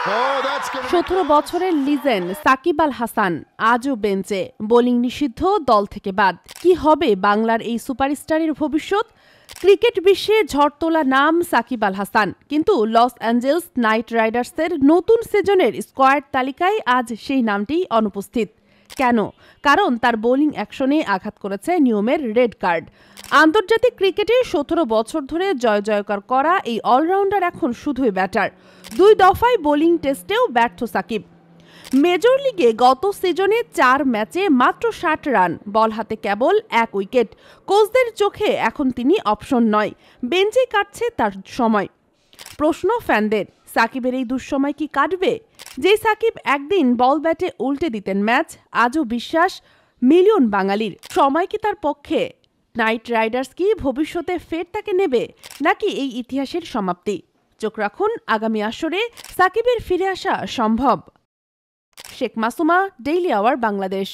17 বছরের লিজেন্ড সাকিব আল হাসান আজও বেঞ্চে, বোলিং নিষিদ্ধ, দল থেকে বাদ। কি হবে বাংলার এই সুপারস্টারের ভবিষ্যৎ? ক্রিকেট বিশ্বে ঝড় তোলা নাম সাকিব আল হাসান, কিন্তু লস অ্যাঞ্জেলস নাইট রাইডার্সের নতুন সিজনের স্কোয়াড তালিকায় আজ সেই নামটি অনুপস্থিত। কেন? কারণ তার বোলিং অ্যাকশনে আঘাত করেছে নিয়মের রেড কার্ড। আন্তর্জাতিক ক্রিকেটে 17 বছর ধরে জয় জয়কার করা এই অলরাউন্ডার এখন শুধুই ব্যাটার। 2 দফায় বোলিং টেস্টেও ব্যর্থ সাকিব। মেজর লিগে গত সিজনে 4 ম্যাচে মাত্র 60 রান, বল হাতে কেবল 1 উইকেট। কোচদের চোখে এখন তিনি অপশন নয়, বেঞ্চে কাটছে তার সময়। প্রশ্ন ফ্যানদের, সাকিবের এই দুঃসময় কি কাটবে? যে সাকিব একদিন বল ব্যাটে উল্টে দিতেন ম্যাচ, আজও বিশ্বাস মিলিয়ন বাঙালির সময় কি তার পক্ষে? নাইট রাইডার্স কি ভবিষ্যতে ফের তাকে নেবে, নাকি এই ইতিহাসের সমাপ্তি? চোখ রাখুন আগামী আসরে, সাকিবের ফিরে আসা সম্ভব। Sheikh Masuma, daily our Bangladesh.